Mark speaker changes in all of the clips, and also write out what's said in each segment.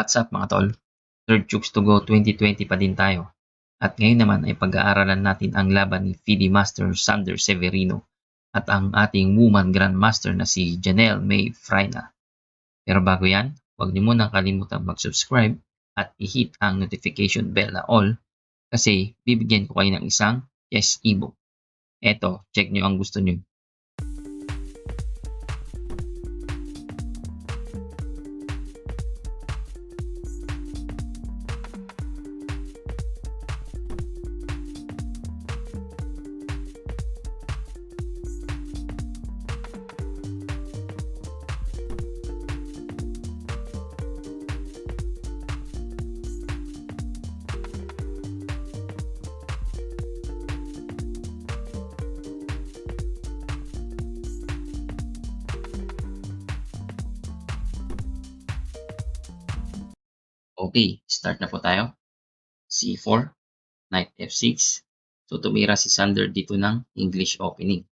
Speaker 1: What's up mga tol? Third Chooks to Go 2020 pa din tayo. At ngayon naman ay pag-aaralan natin ang laban ni FIDE Master Sander Severino at ang ating Woman Grandmaster na si Janelle May Fraina. Pero bago yan, huwag niyo munang kalimutang mag-subscribe at i-hit ang notification bell na all kasi bibigyan ko kayo ng isang yes ebook. Eto, check nyo ang gusto nyo. Okay, start na po tayo. C4, Knight F6. So tumira si Sander dito ng English opening.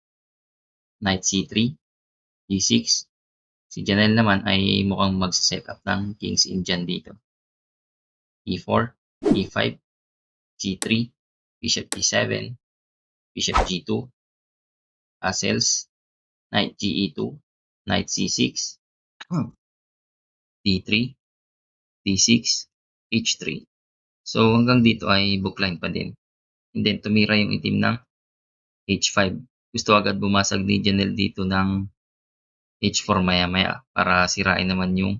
Speaker 1: Knight C3, D6. Si Janelle naman ay mukhang mag-set up ng King's Indian dito. E4, E5, G3, Bishop E7, Bishop G2, castles, Knight GE2, Knight C6, D3, D6, H3. So hanggang dito ay bookline pa din. And then tumira yung itim ng H5. Gusto agad bumasag ni Janelle dito ng H4 maya-maya para sirain naman yung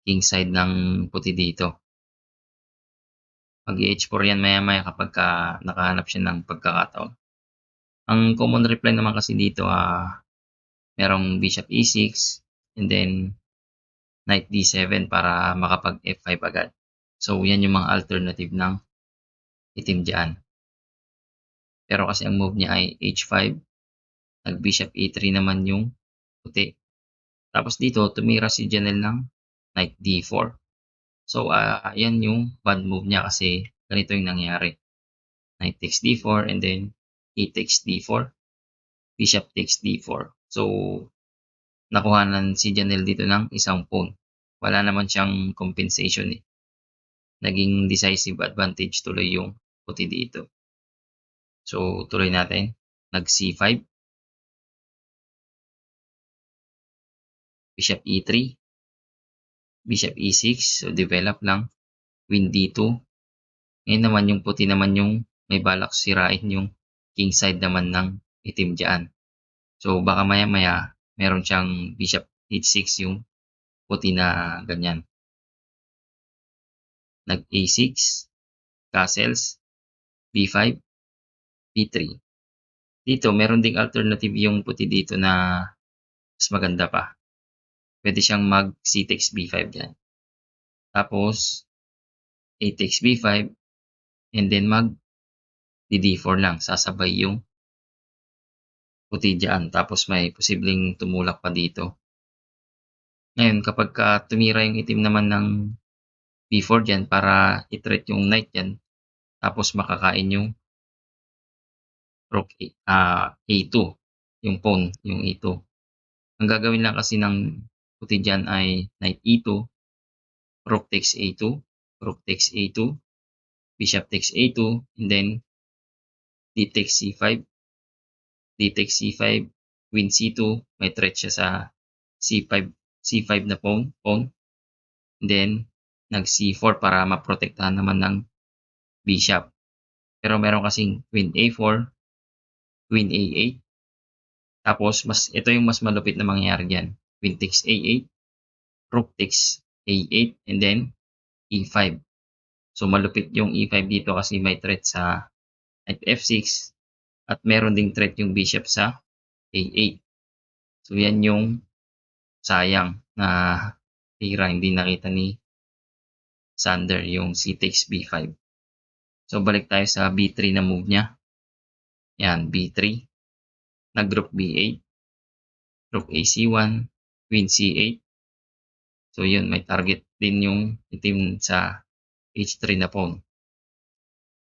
Speaker 1: king side ng puti dito. Mag-H4 yan maya-maya kapag nakahanap siya ng pagkakataon. Ang common reply naman kasi dito merong Bishop E6 and then Knight D7 para makapag F5 agad. So yan yung mga alternative ng itim dyan. Pero kasi ang move niya ay H5, nag-Bishop E3 naman yung puti. Tapos dito tumira si Janelle ng Knight D4. So yan yung bad move niya kasi ganito yung nangyari. Knight takes D4 and then he takes D4. Bishop takes D4. So nakuhanan si Janelle dito ng isang pawn. Wala naman siyang compensation eh. Naging decisive advantage tuloy yung puti dito. So tuloy natin. Nag C5. Bishop E3. Bishop E6. So develop lang. Queen D2. Ngayon naman yung puti naman yung may balak sirain yung king side naman ng itim dyan. So baka maya-maya meron siyang Bishop H6 yung puti na ganyan. Nag A6, castles, B5, B3. Dito meron ding alternative yung puti dito na mas maganda pa. Pwede siyang mag C takes B5 dyan. Tapos A takes B5 and then mag D4 lang. Sasabay yung puti dyan. Tapos may posibleng tumulak pa dito. Ngayon kapag tumira yung itim naman ng B4 dyan para i-threat yung knight dyan. Tapos makakain yung rook A2. Yung pawn, yung A2. Ang gagawin lang kasi ng puti dyan ay knight E2, rook takes A2, rook takes A2, bishop takes A2, and then D takes C5, D takes C5, queen C2, may threat siya sa C5 na pawn, and then nag C4 para maprotektahan naman ng bishop. Pero meron kasing queen A4, queen A8, tapos ito yung mas malupit na mangyayari dyan. Queen takes A8, rook takes A8, and then E5. So malupit yung E5 dito kasi may threat sa knight F6 at meron ding threat yung bishop sa A8. So yan yung sayang na tira hindi nakita ni Sander yung C takes B5. So balik tayo sa B3 na move niya. Yan, B3. Nag-rook B8. Rook AC1. Queen C8. So yun, may target din yung itim sa H3 na pawn.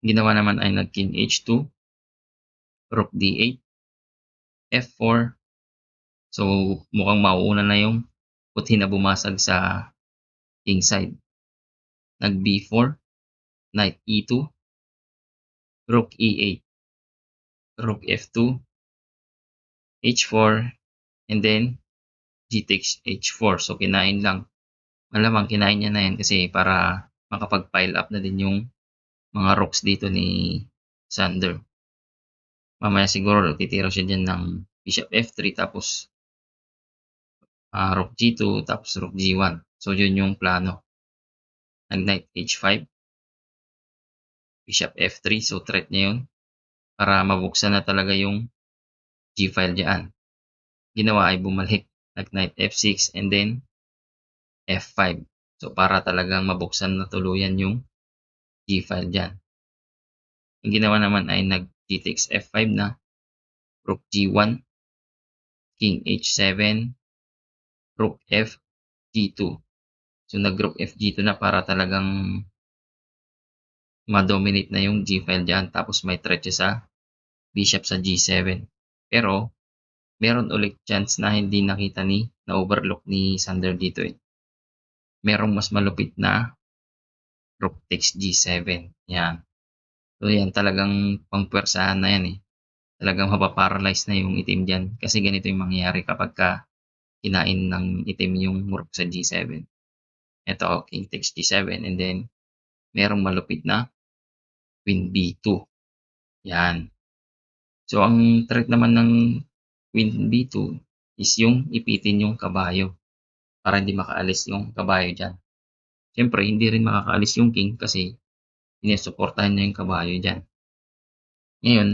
Speaker 1: Ginawa naman ay nag-king H2. Rook D8. F4. So mukhang mauuna na yung puti na bumasag sa king side. Nag B4, knight E2, rook E8, rook F2, H4, and then G takes H4. So kinain lang. Malamang kinain niya na yan kasi para makapag-pile up na din yung mga rooks dito ni Sander. Mamaya siguro titira siya dyan ng bishop F3 tapos rook G2 tapos rook G1. So yun yung plano. Nag knight H5, bishop F3. So threat niya yun para mabuksan na talaga yung G file dyan. Ginawa ay bumalik. Nag knight F6 and then F5. So para talagang mabuksan na tuluyan yung G file dyan. Yung ginawa naman ay nag G takes F5 na, rook G1, king H7, rook F G2. So nag rook F G2 na para talagang ma-dominate na yung G file dyan. Tapos may threat siya sa bishop sa G7. Pero meron ulit chance na hindi nakita na overlook ni Sander dito eh. Merong mas malupit na rook takes G7. Yan. So yan talagang pangpwersahan na yan eh. Talagang mapaparalyze na yung itim dyan. Kasi ganito yung mangyayari kapag kinain ng itim yung rook sa G7. Ito, king takes G7 and then merong malupit na queen B2. Yan. So ang threat naman ng queen B2 is yung ipitin yung kabayo para hindi makaalis yung kabayo dyan. Siyempre, hindi rin makakaalis yung king kasi sinusuportahan niya yung kabayo dyan. Ngayon,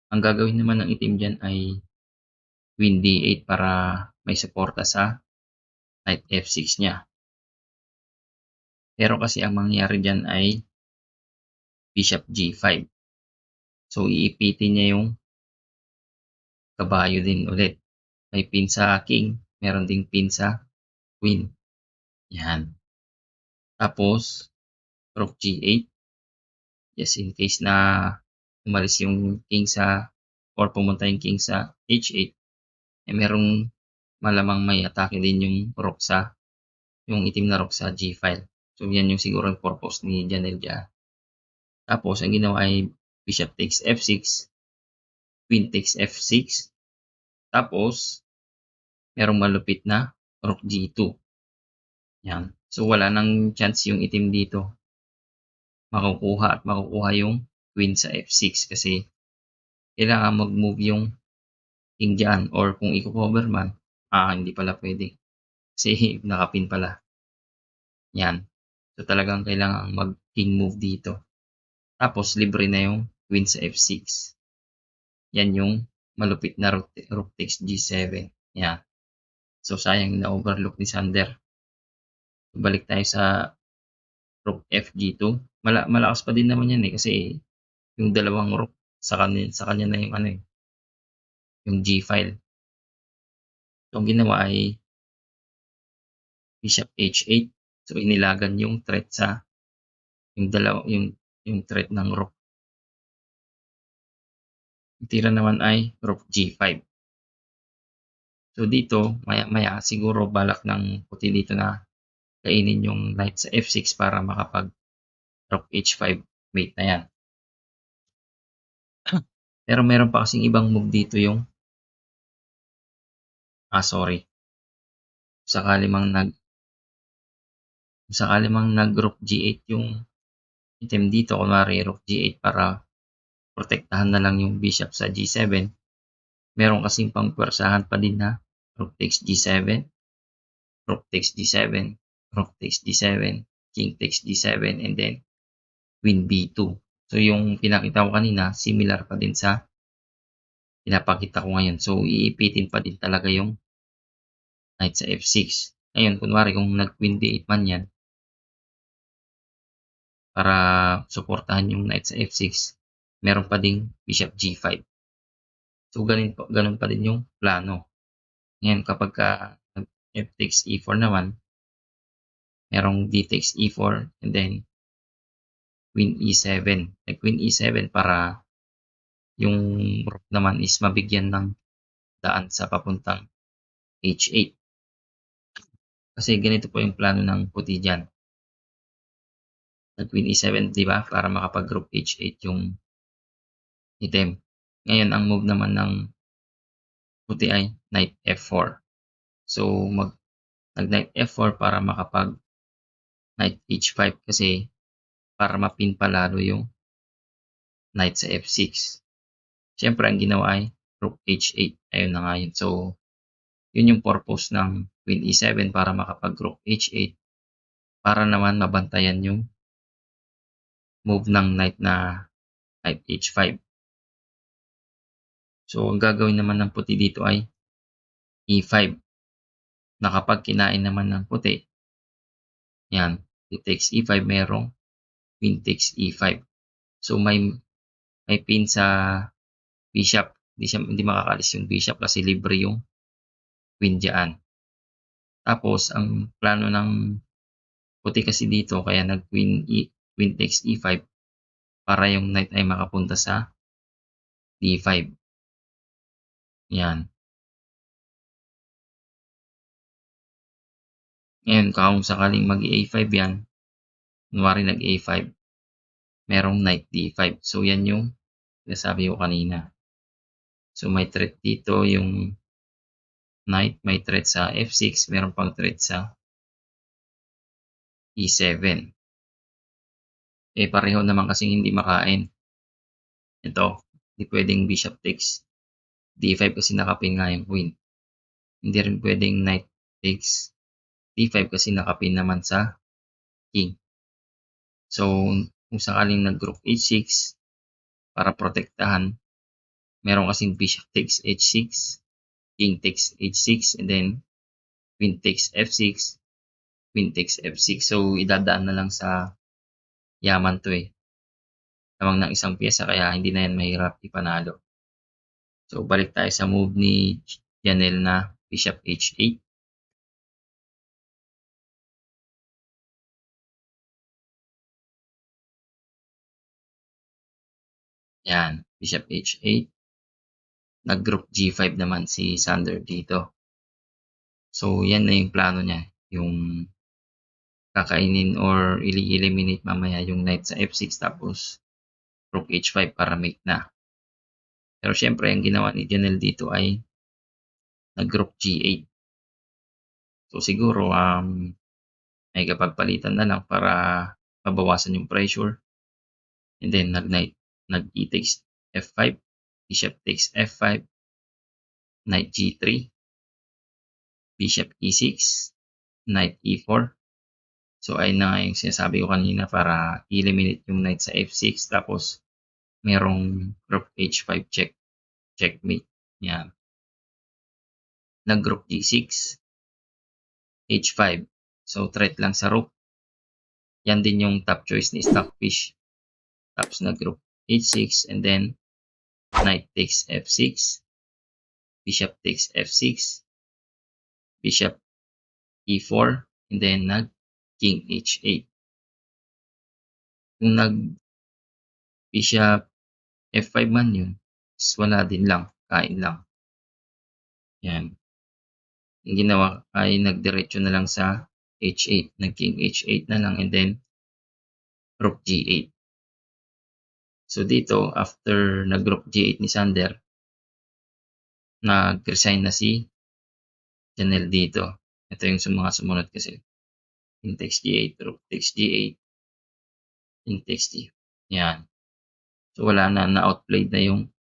Speaker 1: ang gagawin naman ng itim dyan ay queen D8 para may suporta sa knight F6 niya. Pero kasi ang mangyayari dyan ay bishop G5. So, iipitin niya yung kabayo din ulit. May pin sa king, meron ding pin sa queen. Yan. Tapos, rook G8. Just in case na umalis yung king sa or pumunta yung king sa H8, eh merong malamang may atake din yung rook sa yung itim na rook sa G file. So yan yung siguro yung purpose ni Janelle dyan. Tapos ang ginawa ay bishop takes F6, queen takes F6, tapos merong malupit na rook G2. Yan. So wala nang chance yung itim dito makukuha yung queen sa F6 kasi kailangan mag-move yung king dyan or kung i-cover man, hindi pala pwede kasi nakapin pala. Yan. So talagang kailangan mag-king move dito. Tapos libre na yung queen sa F6. Yan yung malupit na rook takes G7. Yan. So sayang na overlook ni Sander. Balik tayo sa rook FG2. Malakas pa din naman yan eh kasi yung dalawang rook sa kanya na yung yung G file. So ang ginawa ay bishop H8. So inilagan yung threat sa yung threat ng rook. Ang tira naman ay rook G5. So dito maya-maya siguro balak ng puti dito na kainin yung knight sa F6 para makapag rook H5 mate na yan. Pero meron pa kasing ibang move dito yung sorry. Sakali mang nag rook G8 yung item dito, kunwari rook G8 para protektahan na lang yung bishop sa G7. Meron kasing pangpwersahan pa din na rook takes G7, rook takes G7, rook takes G7, king takes G7, and then queen B2. So yung pinakita ko kanina, similar pa din sa pinapakita ko ngayon. So iipitin pa din talaga yung knight sa F6. Ngayon, kunwari kung nag-queen D8 man yan, para suportahan yung knight sa F6, meron pa ding bishop G5. So ganun pa din yung plano. Ngayon, kapag F takes E4 naman, merong D takes E4 and then queen E7. Queen E7 para yung rook naman is mabigyan ng daan sa papuntang H8. Kasi ganito po yung plano ng puti diyan. Nag-Queen E7, 'di ba, para makapag-Rook H8 yung itim. Ngayon ang move naman ng puti ay Knight F4. So, nag-Knight F4 para makapag-Knight H5 kasi para ma-pin pa lalo yung Knight sa F6. Siyempre ang ginawa ay Rook H8, ayun na nga yun. So, yun yung purpose ng Queen E7 para makapag-Rook H8 para naman mabantayan yung move ng Knight na Knight H5. So, ang gagawin naman ng puti dito ay E5 na kapag kinain naman ng puti, yan, it takes E5, merong Queen takes E5. So, may pin sa bishop. Hindi makakalis yung bishop kasi libre yung queen dyan. Tapos, ang plano ng puti kasi dito, kaya queen takes E5 para yung knight ay makapunta sa D5. Yan. Ngayon, kung sakaling mag-A5 yan, kunwari nag-A5, merong knight D5. So, yan yung sinasabi ko kanina. So, may threat dito yung knight, may threat sa F6, meron pang threat sa E7. Pareho naman kasing hindi makain. Ito, hindi pwedeng bishop takes D5 kasi nakapin nga yung queen. Hindi rin pwedeng knight takes D5 kasi nakapin naman sa king. So, kung sakaling nag-rook H6 para protektahan, meron kasing bishop takes H6, king takes H6, and then queen takes F6, queen takes F6. So, idadaan na lang sa yaman to lamang ng isang pyesa kaya hindi na yan mahirap ipanalo. So, balik tayo sa move ni Janelle na bishop H8. Yan, bishop H8. Nag-rook G5 naman si Sander dito. So, yan na yung plano niya. Yung kakainin or eliminate mamaya yung knight sa F6 tapos rook H5 para mate na. Pero syempre, ang ginawa ni Janelle dito ay nag-rook G8. So, siguro, may kapagpalitan na lang para mabawasan yung pressure. And then, nag-E takes F5, bishop takes F5, knight G3, bishop E6, knight E4. So, ayun na nga yung sinasabi ko kanina para eliminate yung knight sa F6 tapos merong rook H5 checkmate. Yan. Nag-rook G6, H5. So, threat lang sa rook. Yan din yung top choice ni Stockfish. Tapos nag-rook H6 and then knight takes F6, bishop takes F6, bishop E4, and then nag-king H8. Kung nag-bishop F5 man yun, wala din lang, kain lang. Yan. Yung ginawa ay nagdiretso na lang sa H8, nag-king H8 na lang and then rook G8. So dito, after nag-rook G8 ni Sander, nag-resign na si Janelle dito. Ito yung mga sumunod kasi. King takes G8, rook takes G8, king takes G. Yan. So wala na, na-outplayed na yung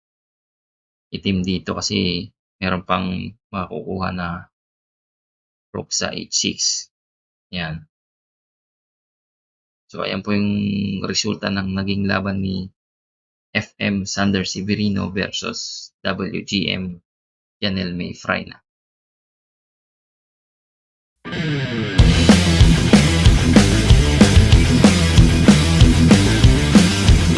Speaker 1: itim dito kasi meron pang makukuha na rook sa H6. Yan. So ayan po yung resulta ng naging laban ni FM Sander Severino versus WGM Janelle May Fraina.